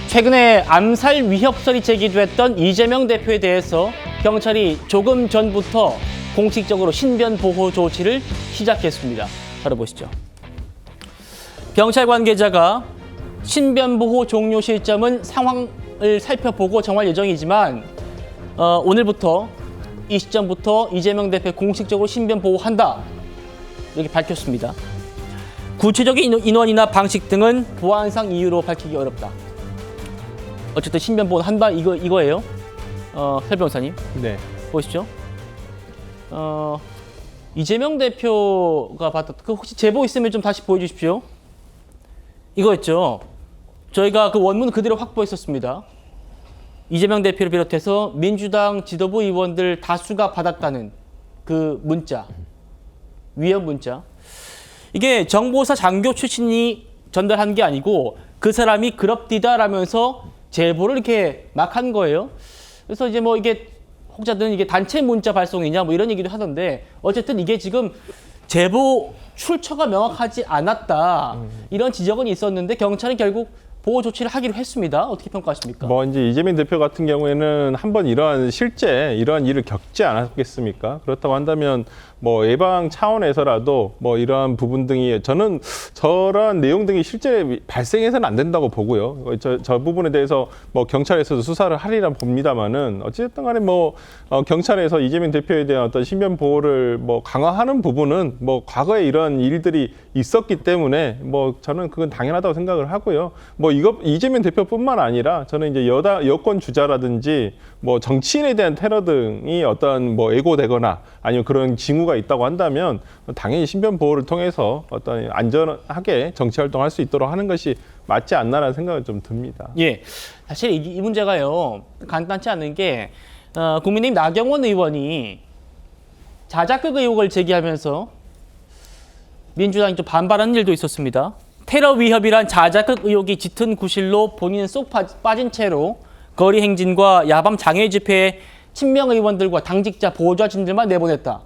최근에 암살 위협설이 제기됐던 이재명 대표에 대해서 경찰이 조금 전부터 공식적으로 신변 보호 조치를 시작했습니다. 바로 보시죠. 경찰 관계자가 신변 보호 종료 시점은 상황을 살펴보고 정할 예정이지만 오늘부터 이 시점부터 이재명 대표 공식적으로 신변 보호한다 이렇게 밝혔습니다. 구체적인 인원이나 방식 등은 보안상 이유로 밝히기 어렵다. 어쨌든 신변 보호 한다 이거예요. 설 변호사님. 네. 보시죠. 이재명 대표가 받았. 그 혹시 제보 있으면 좀 다시 보여주십시오. 이거였죠. 저희가 그 원문 그대로 확보했었습니다. 이재명 대표를 비롯해서 민주당 지도부 의원들 다수가 받았다는 그 문자, 위협 문자. 이게 정보사 장교 출신이 전달한 게 아니고 그 사람이 그럽디다라면서 제보를 이렇게 막 한 거예요. 그래서 이제 뭐 이게 혹자든 이게 단체 문자 발송이냐 뭐 이런 얘기도 하던데 어쨌든 이게 지금 제보 출처가 명확하지 않았다 이런 지적은 있었는데 경찰은 결국 보호 조치를 하기로 했습니다. 어떻게 평가하십니까? 뭐 이제 이재명 대표 같은 경우에는 한번 이러한 일을 겪지 않았겠습니까? 그렇다고 한다면 뭐 예방 차원에서라도 뭐 이러한 부분 등이 저는 저런 내용 등이 실제 발생해서는 안 된다고 보고요. 저 부분에 대해서 뭐 경찰에서도 수사를 하리라 봅니다만은 어쨌든 간에 뭐 경찰에서 이재명 대표에 대한 어떤 신변 보호를 뭐 강화하는 부분은 뭐 과거에 이런 일들이 있었기 때문에 뭐 저는 그건 당연하다고 생각을 하고요. 뭐 이재명 대표뿐만 아니라 저는 이제 여권 주자라든지 뭐 정치인에 대한 테러 등이 어떤 뭐 애고되거나 아니면 그런 징후가 있다고 한다면 당연히 신변 보호를 통해서 어떤 안전하게 정치 활동할 수 있도록 하는 것이 맞지 않나라는 생각은 좀 듭니다. 예, 사실 이 문제가요 간단치 않은 게 국민의힘 나경원 의원이 자작극 의혹을 제기하면서 민주당이 좀 반발하는 일도 있었습니다. 테러 위협이란 자작극 의혹이 짙은 구실로 본인은 쏙 빠진 채로 거리 행진과 야밤 장애 집회에 친명 의원들과 당직자 보좌진들만 내보냈다.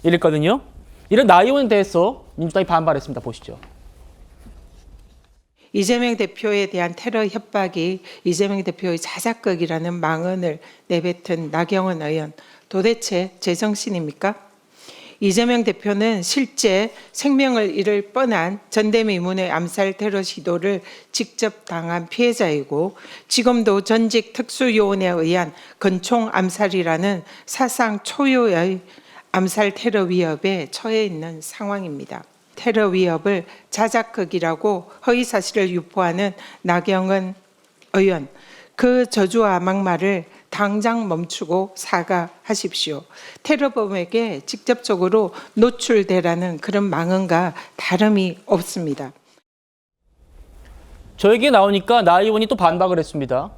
이랬거든요. 이런 나 의원에 대해서 민주당이 반발했습니다. 보시죠. 이재명 대표에 대한 테러 협박이 이재명 대표의 자작극이라는 망언을 내뱉은 나경원 의원, 도대체 제정신입니까? 이재명 대표는 실제 생명을 잃을 뻔한 전대미문의 암살 테러 시도를 직접 당한 피해자이고 지금도 전직 특수요원에 의한 건총 암살이라는 사상 초유의 암살 테러 위협에 처해 있는 상황입니다. 테러 위협을 자작극이라고 허위사실을 유포하는 나경원 의원, 그 저주와 막말을 당장 멈추고 사과하십시오. 테러범에게 직접적으로 노출되라는 그런 망언과 다름이 없습니다. 저에게 나오니까 나 의원이 또 반박을 했습니다.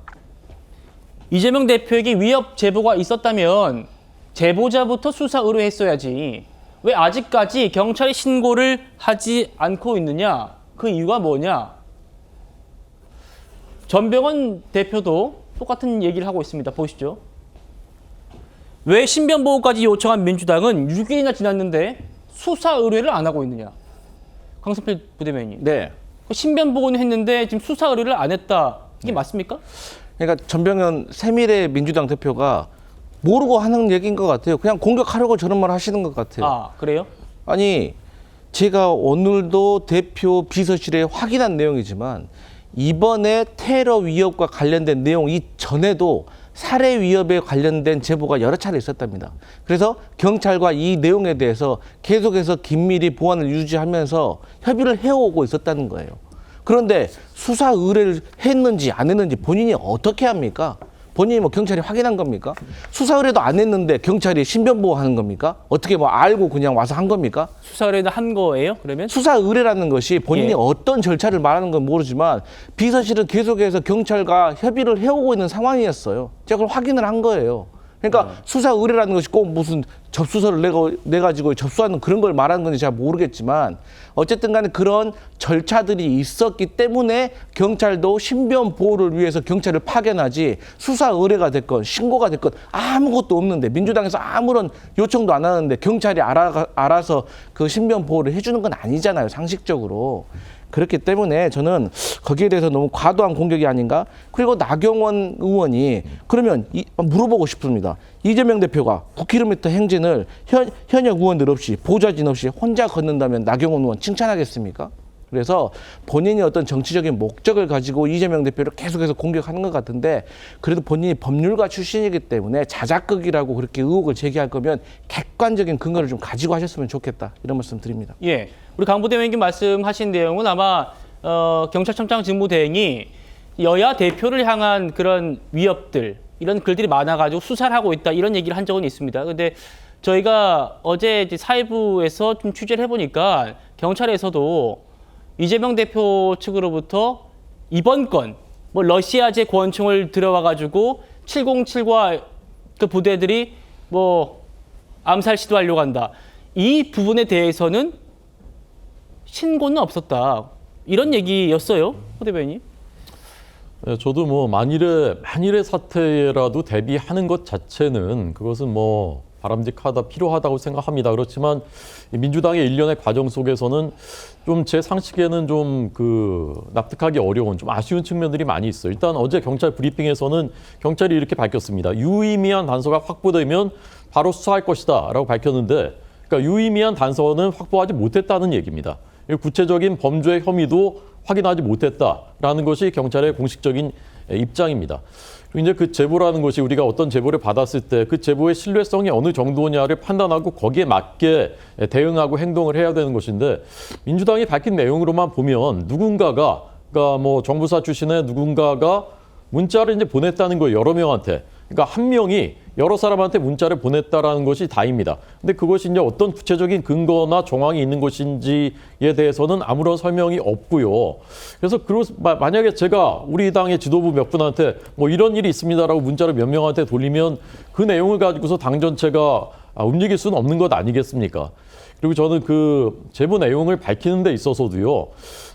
이재명 대표에게 위협 제보가 있었다면 제보자부터 수사 의뢰했어야지. 왜 아직까지 경찰이 신고를 하지 않고 있느냐? 그 이유가 뭐냐? 전병헌 대표도 똑같은 얘기를 하고 있습니다. 보시죠. 왜 신변보호까지 요청한 민주당은 6일이나 지났는데 수사 의뢰를 안 하고 있느냐? 강성필 부대변인님. 네. 신변보호는 했는데 지금 수사 의뢰를 안 했다. 이게 맞습니까? 그러니까 전병헌 세밀의 민주당 대표가 모르고 하는 얘기인 것 같아요. 그냥 공격하려고 저런 말 하시는 것 같아요. 아, 그래요? 아니, 제가 오늘도 대표 비서실에 확인한 내용이지만 이번에 테러 위협과 관련된 내용 이전에도 살해 위협에 관련된 제보가 여러 차례 있었답니다. 그래서 경찰과 이 내용에 대해서 계속해서 긴밀히 보안을 유지하면서 협의를 해오고 있었다는 거예요. 그런데 수사 의뢰를 했는지 안 했는지 본인이 어떻게 합니까? 본인이 뭐 경찰이 확인한 겁니까? 수사 의뢰도 안 했는데 경찰이 신변보호하는 겁니까? 어떻게 뭐 알고 그냥 와서 한 겁니까? 수사 의뢰도 한 거예요? 그러면? 수사 의뢰라는 것이 본인이 예. 어떤 절차를 말하는 건 모르지만 비서실은 계속해서 경찰과 협의를 해오고 있는 상황이었어요. 제가 그걸 확인을 한 거예요. 그러니까 수사 의뢰라는 것이 꼭 무슨 접수서를 내가지고 접수하는 그런 걸 말하는 건지 잘 모르겠지만 어쨌든 간에 그런 절차들이 있었기 때문에 경찰도 신변 보호를 위해서 경찰을 파견하지 수사 의뢰가 됐건 신고가 됐건 아무것도 없는데 민주당에서 아무런 요청도 안 하는데 경찰이 알아서 그 신변 보호를 해주는 건 아니잖아요, 상식적으로. 그렇기 때문에 저는 거기에 대해서 너무 과도한 공격이 아닌가. 그리고 나경원 의원이 그러면 물어보고 싶습니다. 이재명 대표가 9km 행진을 현역 의원들 없이 보좌진 없이 혼자 걷는다면 나경원 의원 칭찬하겠습니까? 그래서 본인이 어떤 정치적인 목적을 가지고 이재명 대표를 계속해서 공격하는 것 같은데 그래도 본인이 법률가 출신이기 때문에 자작극이라고 그렇게 의혹을 제기할 거면 객관적인 근거를 좀 가지고 하셨으면 좋겠다. 이런 말씀 드립니다. 예, 우리 강부대변인님 말씀하신 내용은 아마 경찰청장 직무대행이 여야 대표를 향한 그런 위협들 이런 글들이 많아가지고 수사를 하고 있다 이런 얘기를 한 적은 있습니다. 근데 저희가 어제 이제 사회부에서 좀 취재를 해보니까 경찰에서도 이재명 대표 측으로부터 이번 건 뭐 러시아제 권총을 들어와가지고 707과 그 부대들이 뭐 암살 시도하려고 한다. 이 부분에 대해서는 신고는 없었다. 이런 얘기였어요, 호 대변인. 네, 저도 뭐 만일의 사태라도 대비하는 것 자체는 그것은 뭐 바람직하다, 필요하다고 생각합니다. 그렇지만 민주당의 일련의 과정 속에서는 좀 제 상식에는 좀 납득하기 어려운 좀 아쉬운 측면들이 많이 있어요. 일단 어제 경찰 브리핑에서는 경찰이 이렇게 밝혔습니다. 유의미한 단서가 확보되면 바로 수사할 것이다라고 밝혔는데, 그러니까 유의미한 단서는 확보하지 못했다는 얘기입니다. 구체적인 범죄 혐의도 확인하지 못했다라는 것이 경찰의 공식적인 입장입니다. 그리고 이제 그 제보라는 것이 우리가 어떤 제보를 받았을 때 그 제보의 신뢰성이 어느 정도냐를 판단하고 거기에 맞게 대응하고 행동을 해야 되는 것인데, 민주당이 밝힌 내용으로만 보면 누군가가, 그러니까 뭐 정부사 출신의 누군가가 문자를 이제 보냈다는 거예요, 여러 명한테. 그러니까 한 명이 여러 사람한테 문자를 보냈다라는 것이 다입니다. 근데 그것이 이제 어떤 구체적인 근거나 정황이 있는 것인지에 대해서는 아무런 설명이 없고요. 그래서 만약에 제가 우리 당의 지도부 몇 분한테 뭐 이런 일이 있습니다라고 문자를 몇 명한테 돌리면 그 내용을 가지고서 당 전체가 움직일 수는 없는 것 아니겠습니까? 그리고 저는 그 제보 내용을 밝히는 데 있어서도요,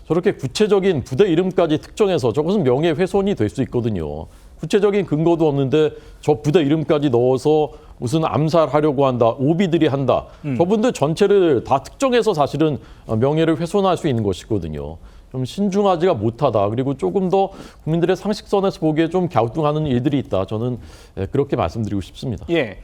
저렇게 구체적인 부대 이름까지 특정해서 저것은 명예훼손이 될 수 있거든요. 구체적인 근거도 없는데 저 부대 이름까지 넣어서 무슨 암살하려고 한다, 오비들이 한다. 저분들 전체를 다 특정해서 사실은 명예를 훼손할 수 있는 것이거든요. 좀 신중하지가 못하다. 그리고 조금 더 국민들의 상식선에서 보기에 좀 갸우뚱하는 일들이 있다. 저는 그렇게 말씀드리고 싶습니다. 예.